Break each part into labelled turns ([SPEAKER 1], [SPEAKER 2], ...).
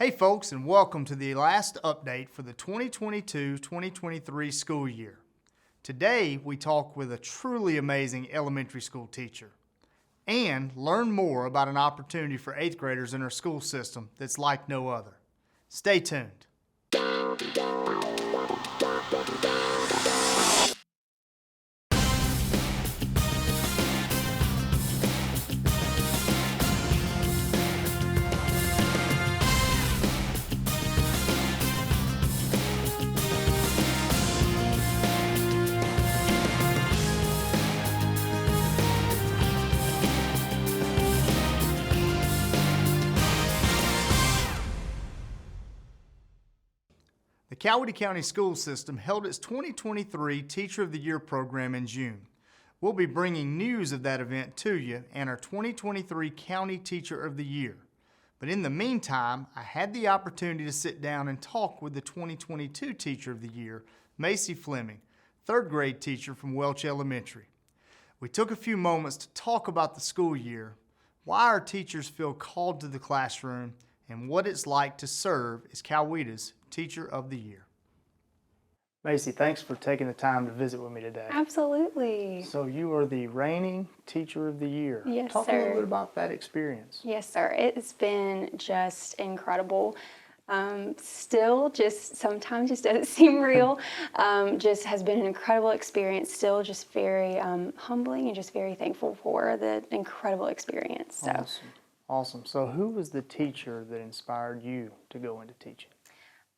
[SPEAKER 1] Hey folks, and welcome to the last update for the 2022-2023 school year. Today we talk with a truly amazing elementary school teacher and learn more about an opportunity for 8th graders in our school system that's like no other. Stay tuned. The Coweta County School System held its 2023 Teacher of the Year program in June. We'll be bringing news of that event to you and our 2023 County Teacher of the Year. But in the meantime, I had the opportunity to sit down and talk with the 2022 Teacher of the Year, Macy Fleming, 3rd grade teacher from Welch Elementary. We took a few moments to talk about the school year, why our teachers feel called to the classroom, and what it's like to serve as Coweta's Teacher of the Year. Macy, thanks for taking the time to visit with me today.
[SPEAKER 2] Absolutely.
[SPEAKER 1] So you are the reigning Teacher of the Year.
[SPEAKER 2] Yes,
[SPEAKER 1] Talk
[SPEAKER 2] sir.
[SPEAKER 1] a little bit about that experience.
[SPEAKER 2] Yes, sir. It's been just incredible. Still, just sometimes just doesn't seem real. Just has been an incredible experience. Still, just very humbling and just very thankful for the incredible experience. So.
[SPEAKER 1] Awesome. So who was the teacher that inspired you to go into teaching?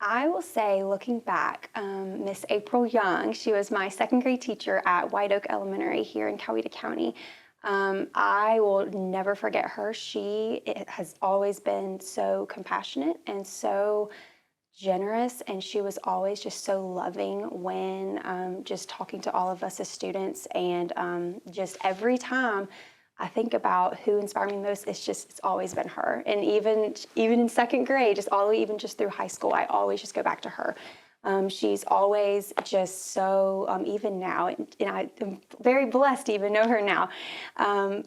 [SPEAKER 2] I will say, looking back, Miss April Young, she was my 2nd grade teacher at White Oak Elementary here in Coweta County. I will never forget her. She has always been so compassionate and so generous, and she was always just so loving when just talking to all of us as students. And just every time I think about who inspired me most, it's always been her. And even in 2nd grade, even just through high school, I always just go back to her. She's always just so, even now, and I'm very blessed to even know her now,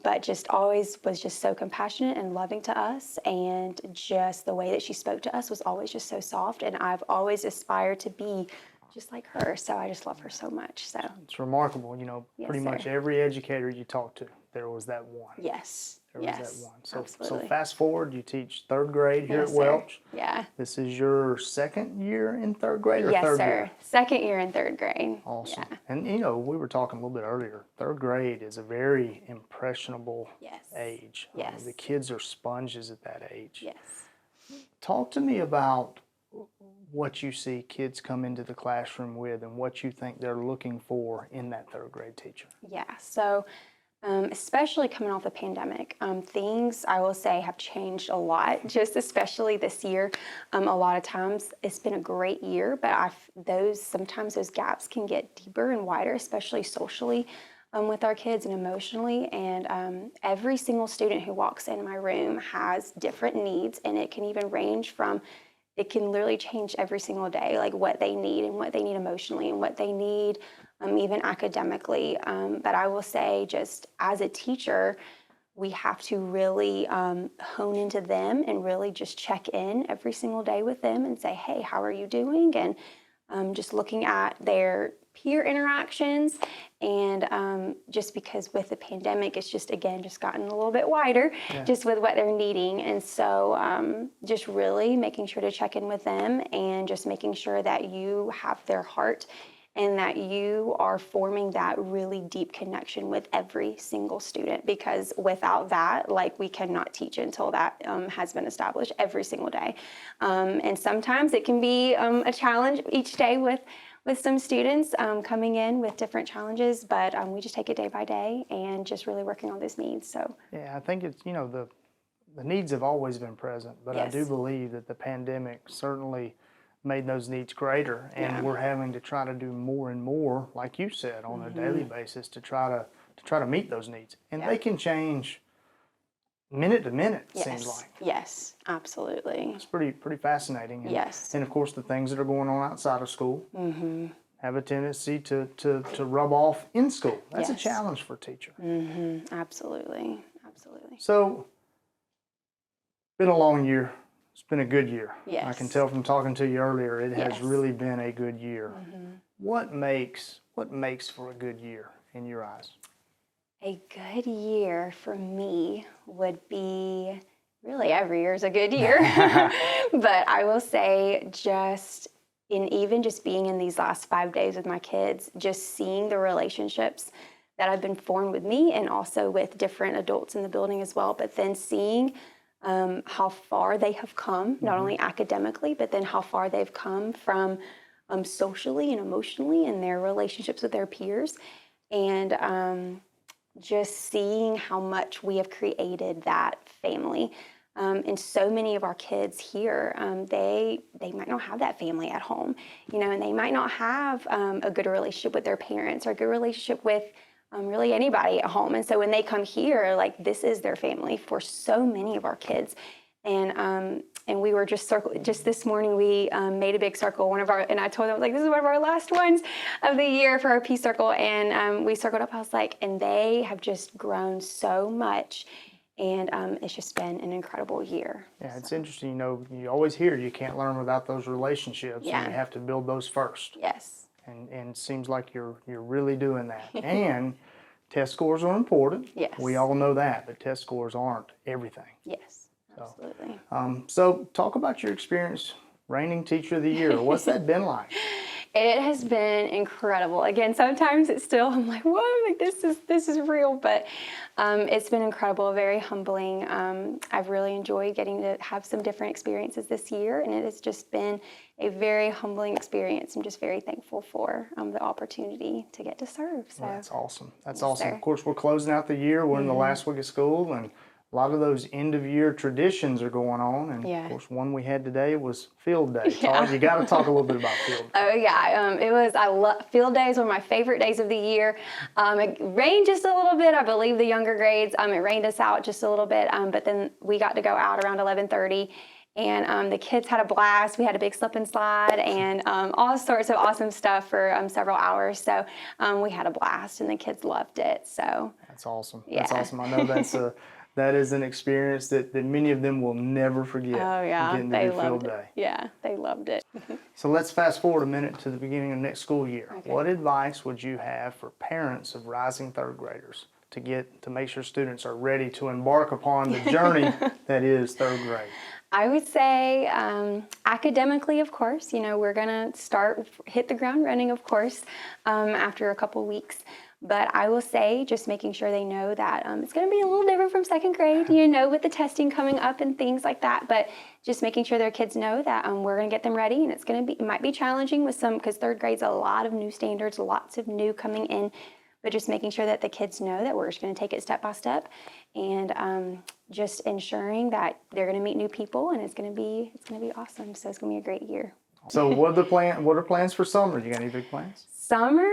[SPEAKER 2] but just always was just so compassionate and loving to us, and just the way that she spoke to us was always just so soft, and I've always aspired to be just like her, so I just love her so much. So
[SPEAKER 1] it's remarkable,
[SPEAKER 2] Yes,
[SPEAKER 1] pretty much every educator you talk to, there was that one.
[SPEAKER 2] Yes.
[SPEAKER 1] There was that one. So
[SPEAKER 2] Absolutely.
[SPEAKER 1] fast forward, you teach 3rd grade here
[SPEAKER 2] Yes,
[SPEAKER 1] at Welch.
[SPEAKER 2] sir. Yeah.
[SPEAKER 1] This is your 2nd year in 3rd grade or
[SPEAKER 2] Yes,
[SPEAKER 1] 3rd
[SPEAKER 2] sir.
[SPEAKER 1] year?
[SPEAKER 2] 2nd year in 3rd grade.
[SPEAKER 1] Awesome.
[SPEAKER 2] Yeah.
[SPEAKER 1] And we were talking a little bit earlier, 3rd grade is a very impressionable age.
[SPEAKER 2] Yes.
[SPEAKER 1] The kids are sponges at that age.
[SPEAKER 2] Yes.
[SPEAKER 1] Talk to me about what you see kids come into the classroom with and what you think they're looking for in that 3rd grade teacher.
[SPEAKER 2] Yeah. So, especially coming off the pandemic, things I will say have changed a lot, just especially this year. A lot of times it's been a great year, but sometimes those gaps can get deeper and wider, especially socially with our kids and emotionally. And every single student who walks in my room has different needs, and it can even range from, it can literally change every single day, like what they need and what they need emotionally and what they need even academically. But I will say, just as a teacher, we have to really hone into them and really just check in every single day with them and say, hey, how are you doing? And just looking at their peer interactions, and just because with the pandemic, it's just gotten a little bit wider, just with what they're needing. And so just really making sure to check in with them and just making sure that you have their heart and that you are forming that really deep connection with every single student, because without that, we cannot teach until that has been established every single day. And sometimes it can be a challenge each day with some students coming in with different challenges, but we just take it day by day and just really working on those needs. So
[SPEAKER 1] yeah, I think it's, the needs have always been present, but I do believe that the pandemic certainly made those needs greater, and we're having to try to do more and more, like you said, on a daily basis to try to meet those needs. And they can change minute to minute, it seems like.
[SPEAKER 2] Yes, absolutely.
[SPEAKER 1] It's pretty fascinating. And, and of course, the things that are going on outside of school have a tendency to rub off in school. That's a challenge for a teacher.
[SPEAKER 2] Absolutely. Absolutely.
[SPEAKER 1] So, been a long year It's been a good year.
[SPEAKER 2] Yes.
[SPEAKER 1] I can tell from talking to you earlier, it has
[SPEAKER 2] Yes.
[SPEAKER 1] really been a good year. What makes for a good year in your eyes?
[SPEAKER 2] A good year for me would be, really every year is a good year. But I will say even just being in these last 5 days with my kids, just seeing the relationships that have been formed with me and also with different adults in the building as well, but then seeing how far they have come, not only academically, but then how far they've come from socially and emotionally in their relationships with their peers. And just seeing how much we have created that family. And so many of our kids here, they might not have that family at home, and they might not have a good relationship with their parents or a good relationship with really anybody at home. And so when they come here, like, this is their family for so many of our kids. And we were just this morning, we made a big circle. And I told them, I was like, this is one of our last ones of the year for our peace circle. And we circled up, I was like, and they have just grown so much. And it's just been an incredible year.
[SPEAKER 1] Yeah, it's interesting. You always hear you can't learn without those relationships.
[SPEAKER 2] Yeah.
[SPEAKER 1] And you have to build those first.
[SPEAKER 2] Yes.
[SPEAKER 1] And it seems like you're really doing that. And test scores are important.
[SPEAKER 2] Yes.
[SPEAKER 1] We all know that, but test scores aren't everything.
[SPEAKER 2] Yes, absolutely.
[SPEAKER 1] So talk about your experience reigning Teacher of the Year. What's that been like?
[SPEAKER 2] It has been incredible. Again, sometimes I'm like, whoa, like this is real, but it's been incredible, very humbling. I've really enjoyed getting to have some different experiences this year, and it has just been a very humbling experience. I'm just very thankful for the opportunity to get to serve. So
[SPEAKER 1] Well, that's awesome. That's
[SPEAKER 2] Yes,
[SPEAKER 1] awesome.
[SPEAKER 2] sir.
[SPEAKER 1] Of course, we're closing out the year. We're in the last week of school, and a lot of those end-of-year traditions are going on. And
[SPEAKER 2] Yeah.
[SPEAKER 1] of course, one we had today was Field Day. Todd, you got to talk a little bit about Field Day.
[SPEAKER 2] Oh yeah, I love field days. One of my favorite days of the year. It rained just a little bit. I believe the younger grades, it rained us out just a little bit. But then we got to go out around 11:30, and the kids had a blast. We had a big slip and slide and all sorts of awesome stuff for several hours. So we had a blast, and the kids loved it. So
[SPEAKER 1] That's awesome.
[SPEAKER 2] Yeah.
[SPEAKER 1] That's awesome. I know that is an experience that many of them will never forget.
[SPEAKER 2] oh yeah,
[SPEAKER 1] Getting to
[SPEAKER 2] they
[SPEAKER 1] do Field
[SPEAKER 2] loved it.
[SPEAKER 1] Day.
[SPEAKER 2] Yeah, they loved it.
[SPEAKER 1] So let's fast forward a minute to the beginning of next school year.
[SPEAKER 2] Okay.
[SPEAKER 1] What advice would you have for parents of rising third graders to make sure students are ready to embark upon the journey that is third grade?
[SPEAKER 2] I would say academically, of course, we're going to hit the ground running, of course, after a couple weeks. But I will say just making sure they know that it's going to be a little different from second grade, with the testing coming up and things like that. But just making sure their kids know that we're going to get them ready, and it might be challenging with because third grade's a lot of new standards, lots of new coming in. But just making sure that the kids know that we're just going to take it step by step, and just ensuring that they're going to meet new people, and it's going to be awesome. So it's going to be a great year.
[SPEAKER 1] So what are plans for summer? You got any big plans?
[SPEAKER 2] Summer,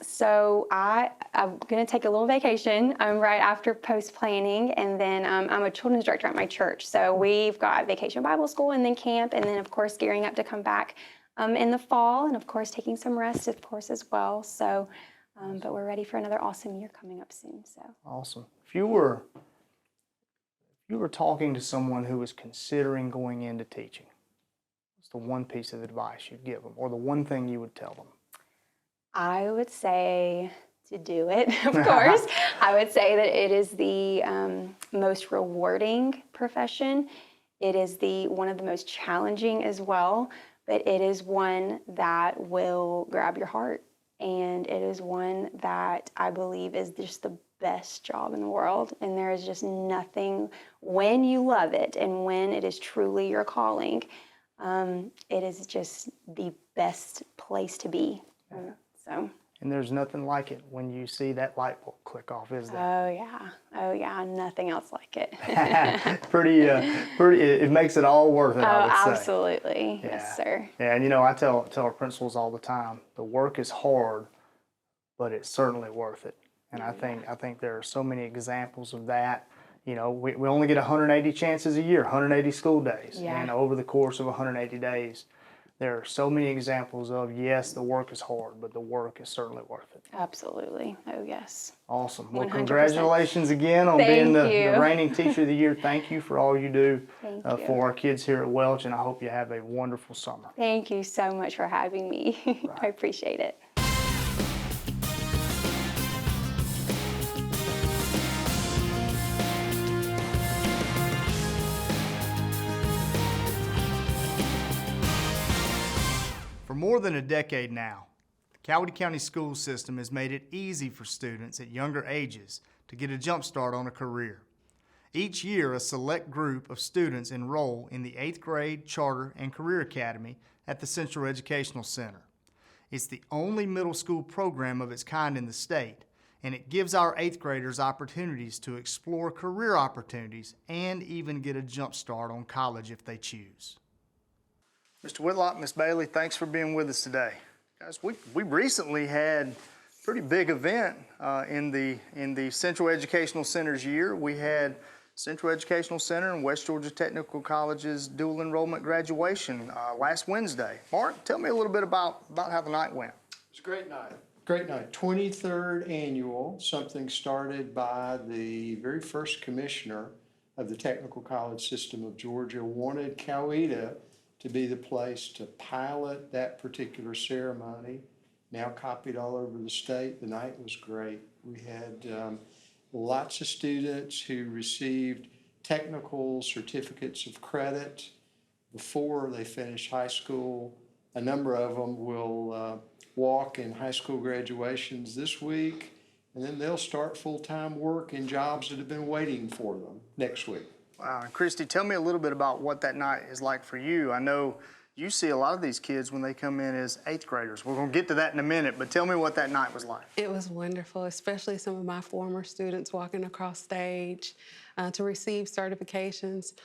[SPEAKER 2] so I'm going to take a little vacation right after post-planning, and then I'm a children's director at my church. So we've got Vacation Bible School and then camp, and then, of course, gearing up to come back in the fall, and, of course, taking some rest, of course, as well. So, but we're ready for another awesome year coming up soon. So
[SPEAKER 1] Awesome. If you were talking to someone who was considering going into teaching, what's the one piece of advice you'd give them, or the one thing you would tell them?
[SPEAKER 2] I would say to do it, of course. I would say that it is the most rewarding profession. It is one of the most challenging as well, but it is one that will grab your heart. And it is one that I believe is just the best job in the world. And there is just nothing, when you love it and when it is truly your calling, it is just the best place to be.
[SPEAKER 1] And there's nothing like it when you see that light bulb click off, is there?
[SPEAKER 2] Oh yeah, nothing else like it.
[SPEAKER 1] pretty. It makes it all worth it. I would say.
[SPEAKER 2] Absolutely,
[SPEAKER 1] Yeah.
[SPEAKER 2] Yes, sir.
[SPEAKER 1] Yeah, and I tell our principals all the time, the work is hard, but it's certainly worth it. And I think there are so many examples of that. We only get 180 chances a year, 180 school days,
[SPEAKER 2] Yeah.
[SPEAKER 1] and over the course of 180 days, there are so many examples of, yes, the work is hard, but the work is certainly worth it.
[SPEAKER 2] Absolutely. Oh, yes.
[SPEAKER 1] Awesome. Well,
[SPEAKER 2] 100%.
[SPEAKER 1] congratulations again on being
[SPEAKER 2] Thank
[SPEAKER 1] the
[SPEAKER 2] you.
[SPEAKER 1] reigning Teacher of the Year. Thank you for all you do
[SPEAKER 2] Thank you.
[SPEAKER 1] for our kids here at Welch, and I hope you have a wonderful summer.
[SPEAKER 2] Thank you so much for having me.
[SPEAKER 1] Right.
[SPEAKER 2] I appreciate it.
[SPEAKER 1] For more than a decade now, the Coweta County school system has made it easy for students at younger ages to get a jump start on a career. Each year, a select group of students enroll in the 8th grade Charter and Career Academy at the Central Educational Center. It's the only middle school program of its kind in the state, and it gives our 8th graders opportunities to explore career opportunities and even get a jump start on college if they choose. Mr. Whitlock, Ms. Bailey, thanks for being with us today. Guys, we recently had a pretty big event in the Central Educational Center's year. We had Central Educational Center and West Georgia Technical College's dual enrollment graduation last Wednesday. Mark, tell me a little bit about how the night went.
[SPEAKER 3] It was a great night. Great night. 23rd annual, something started by the very first commissioner of the Technical College System of Georgia, wanted Coweta to be the place to pilot that particular ceremony. Now copied all over the state. The night was great. We had lots of students who received technical certificates of credit before they finish high school. A number of them will walk in high school graduations this week, and then they'll start full-time work in jobs that have been waiting for them next week.
[SPEAKER 1] Wow, and Christy, tell me a little bit about what that night is like for you. I know you see a lot of these kids when they come in as 8th graders. We're gonna get to that in a minute, but tell me what that night was like.
[SPEAKER 4] It was wonderful, especially some of my former students walking across stage to receive certifications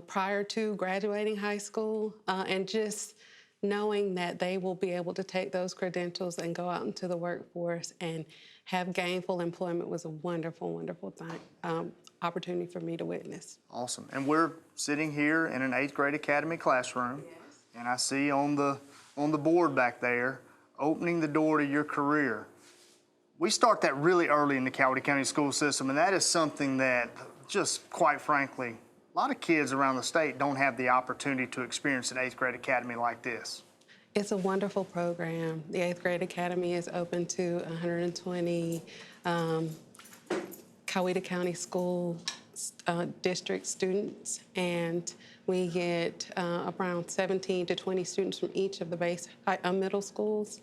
[SPEAKER 4] prior to graduating high school, and just knowing that they will be able to take those credentials and go out into the workforce and have gainful employment was a wonderful, wonderful thing, opportunity for me to witness.
[SPEAKER 1] Awesome. And we're sitting here in an 8th grade academy classroom, and I see on the board back there, opening the door to your career. We start that really early in the Coweta County school system, and that is something that, just quite frankly, a lot of kids around the state don't have the opportunity to experience an 8th grade academy like this.
[SPEAKER 4] It's a wonderful program. The 8th grade academy is open to 120 Coweta County School District students, and we get around 17 to 20 students from each of the base middle schools.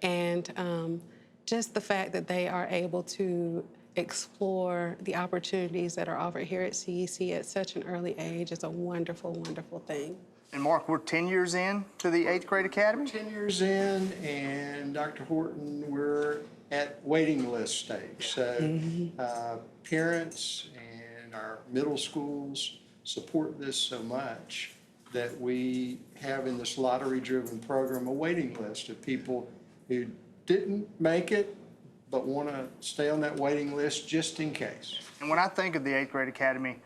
[SPEAKER 4] And just the fact that they are able to explore the opportunities that are offered here at CEC at such an early age is a wonderful, wonderful thing.
[SPEAKER 1] And Mark, we're 10 years in to the 8th grade academy?
[SPEAKER 3] 10 years in, and Dr. Horton, we're at waiting list stage. So parents and our middle schools support this so much that we have in this lottery-driven program a waiting list of people who didn't make it but want to stay on that waiting list just in case.
[SPEAKER 1] And when I think of the 8th grade academy,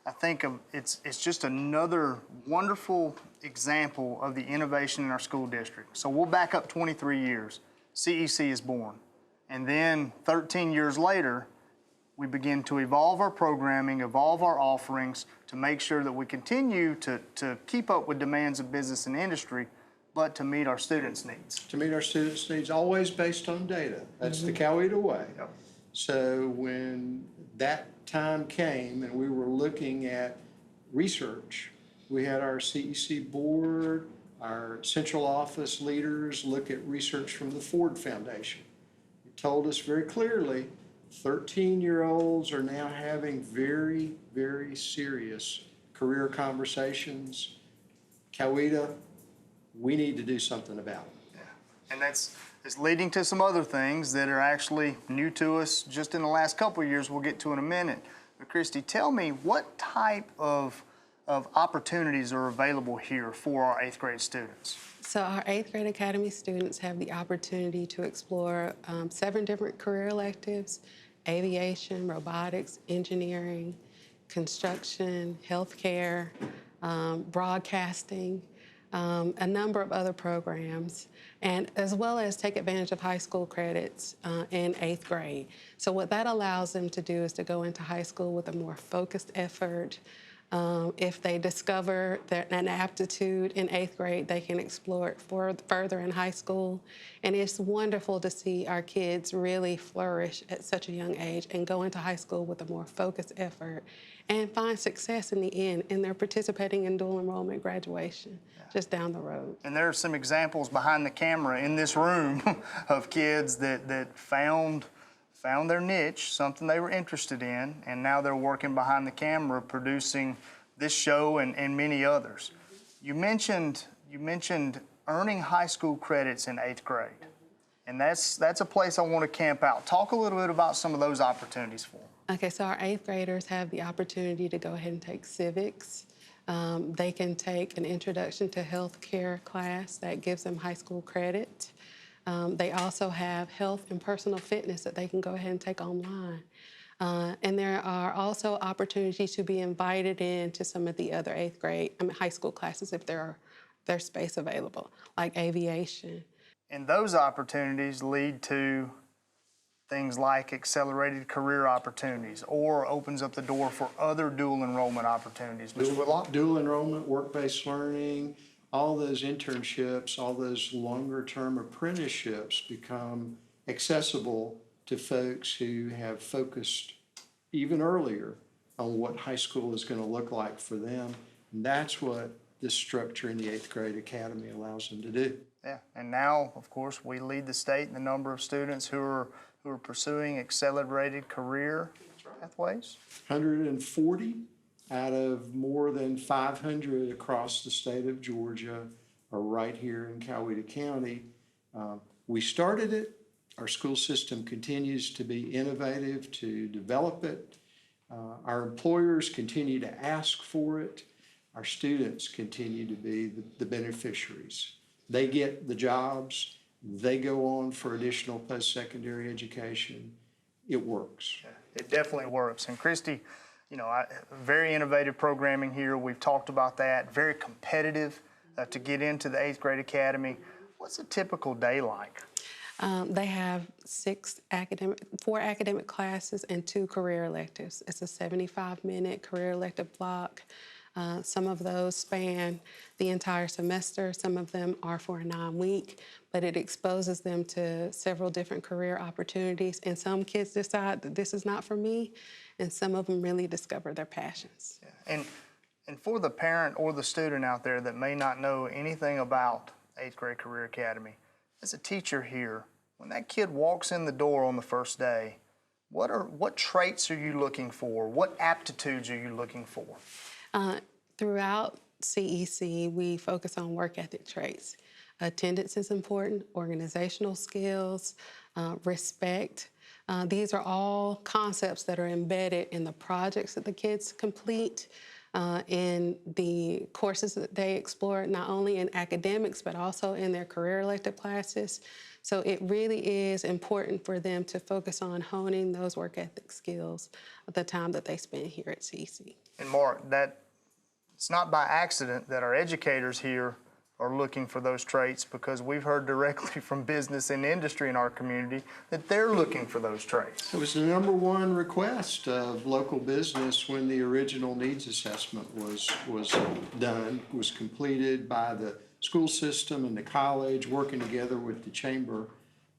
[SPEAKER 1] I think of it's just another wonderful example of the innovation in our school district. So we'll back up 23 years. CEC is born. And then 13 years later, we begin to evolve our programming, evolve our offerings to make sure that we continue to keep up with demands of business and industry, but to meet our students' needs.
[SPEAKER 3] To meet our students' needs, always based on data. That's the Coweta way.
[SPEAKER 1] Yep.
[SPEAKER 3] So when that time came and we were looking at research, we had our CEC board, our central office leaders look at research from the Ford Foundation. It told us very clearly 13-year-olds are now having very, very serious career conversations. Coweta, we need to do something about it.
[SPEAKER 1] Yeah. And it's leading to some other things that are actually new to us just in the last couple of years we'll get to in a minute. But Christy, tell me what type of opportunities are available here for our 8th grade students?
[SPEAKER 4] So our 8th grade academy students have the opportunity to explore 7 different career electives: aviation, robotics, engineering, construction, healthcare, broadcasting. a number of other programs, and as well as take advantage of high school credits in 8th grade. So what that allows them to do is to go into high school with a more focused effort. If they discover an aptitude in 8th grade, they can explore it further in high school. And it's wonderful to see our kids really flourish at such a young age and go into high school with a more focused effort and find success in the end, and they're participating in dual enrollment graduation just down the road.
[SPEAKER 1] And there are some examples behind the camera in this room of kids that found their niche, something they were interested in, and now they're working behind the camera producing this show and many others. You mentioned earning high school credits in 8th grade, and that's a place I want to camp out. Talk a little bit about some of those opportunities for them.
[SPEAKER 4] Okay, so our 8th graders have the opportunity to go ahead and take civics. They can take an introduction to healthcare class that gives them high school credit. They also have health and personal fitness that they can go ahead and take online. And there are also opportunities to be invited into some of the other high school classes if there's space available, like aviation.
[SPEAKER 1] And those opportunities lead to things like accelerated career opportunities, or opens up the door for other dual enrollment opportunities.
[SPEAKER 3] Dual enrollment, work-based learning, all those internships, all those longer-term apprenticeships become accessible to folks who have focused even earlier on what high school is going to look like for them. And that's what this structure in the 8th grade academy allows them to do.
[SPEAKER 1] Yeah, and now, of course, we lead the state in the number of students who are pursuing accelerated career pathways.
[SPEAKER 3] 140 out of more than 500 across the state of Georgia are right here in Coweta County. We started it. Our school system continues to be innovative to develop it. Our employers continue to ask for it. Our students continue to be the beneficiaries. They get the jobs. They go on for additional post-secondary education. It works.
[SPEAKER 1] It definitely works. And Christy, very innovative programming here. We've talked about that. Very competitive to get into the 8th grade academy. What's a typical day like?
[SPEAKER 4] They have 4 academic classes and 2 career electives. It's a 75-minute career elective block. Some of those span the entire semester. Some of them are for a 9-week, but it exposes them to several different career opportunities. And some kids decide that this is not for me, and some of them really discover their passions.
[SPEAKER 1] Yeah. And for the parent or the student out there that may not know anything about 8th grade career academy, as a teacher here, when that kid walks in the door on the first day, what traits are you looking for? What aptitudes are you looking for?
[SPEAKER 4] Throughout CEC, we focus on work ethic traits. Attendance is important, organizational skills, respect. These are all concepts that are embedded in the projects that the kids complete, in the courses that they explore, not only in academics, but also in their career elective classes. So it really is important for them to focus on honing those work ethic skills at the time that they spend here at CEC.
[SPEAKER 1] And Mark, it's not by accident that our educators here are looking for those traits, because we've heard directly from business and industry in our community that they're looking for those traits.
[SPEAKER 3] It was the #1 request of local business when the original needs assessment was completed by the school system and the college, working together with the chamber.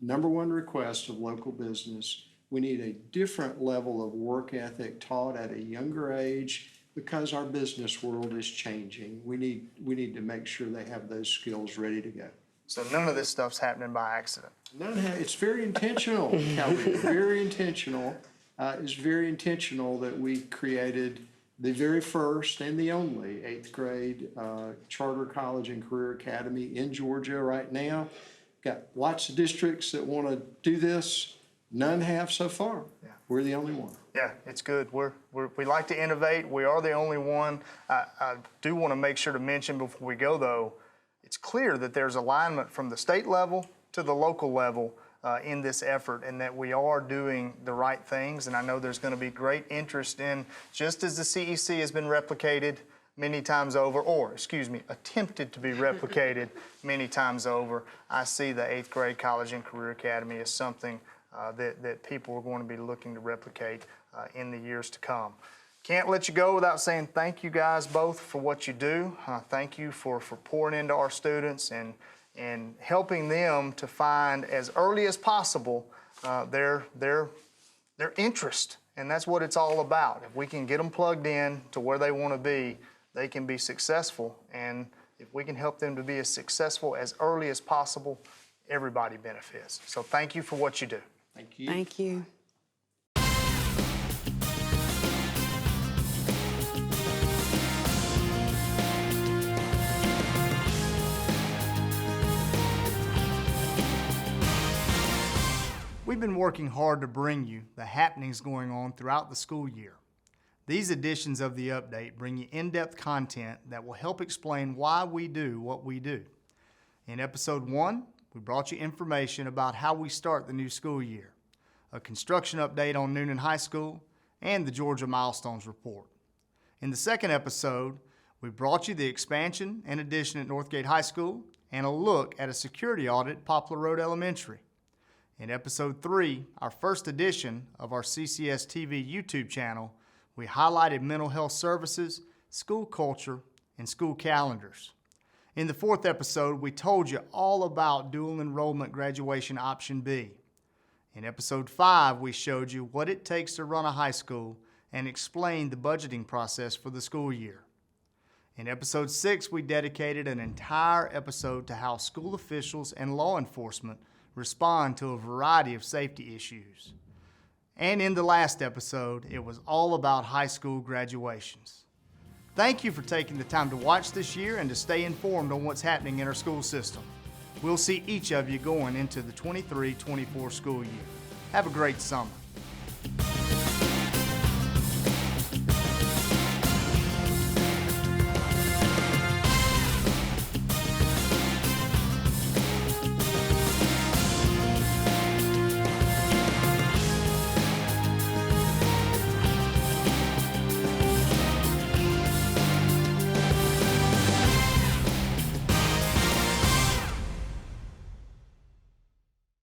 [SPEAKER 3] #1 request of local business. We need a different level of work ethic taught at a younger age, because our business world is changing. We need to make sure they have those skills ready to go.
[SPEAKER 1] So none of this stuff's happening by accident.
[SPEAKER 3] It's very intentional, Calvin. Very intentional. It's very intentional that we created the very first and the only 8th grade charter college and career academy in Georgia right now. Got lots of districts that want to do this. None have so far. Yeah. We're the only one.
[SPEAKER 1] Yeah, it's good. We like to innovate. We are the only one. I do want to make sure to mention before we go, though, it's clear that there's alignment from the state level to the local level in this effort, and that we are doing the right things. And I know there's going to be great interest in, just as the CEC has been replicated many times over, or excuse me, attempted to be replicated many times over. I see the 8th grade College and Career Academy as something that people are going to be looking to replicate in the years to come. Can't let you go without saying thank you guys both for what you do. Thank you for pouring into our students and helping them to find as early as possible their interest. And that's what it's all about. If we can get them plugged in to where they want to be, they can be successful. And if we can help them to be as successful as early as possible, everybody benefits. So thank you for what you do.
[SPEAKER 3] Thank you.
[SPEAKER 4] Thank you.
[SPEAKER 1] We've been working hard to bring you the happenings going on throughout the school year. These editions of the update bring you in-depth content that will help explain why we do what we do. In episode 1, we brought you information about how we start the new school year, a construction update on Noonan High School, and the Georgia Milestones Report. In the second episode, we brought you the expansion and addition at Northgate High School and a look at a security audit at Poplar Road Elementary. In episode 3, our first edition of our CCS TV YouTube channel, we highlighted mental health services, school culture, and school calendars. In the fourth episode, we told you all about dual enrollment graduation option B. In episode 5, we showed you what it takes to run a high school and explained the budgeting process for the school year. In episode 6, we dedicated an entire episode to how school officials and law enforcement respond to a variety of safety issues. And in the last episode, it was all about high school graduations. Thank you for taking the time to watch this year and to stay informed on what's happening in our school system. We'll see each of you going into the 23-24 school year. Have a great summer.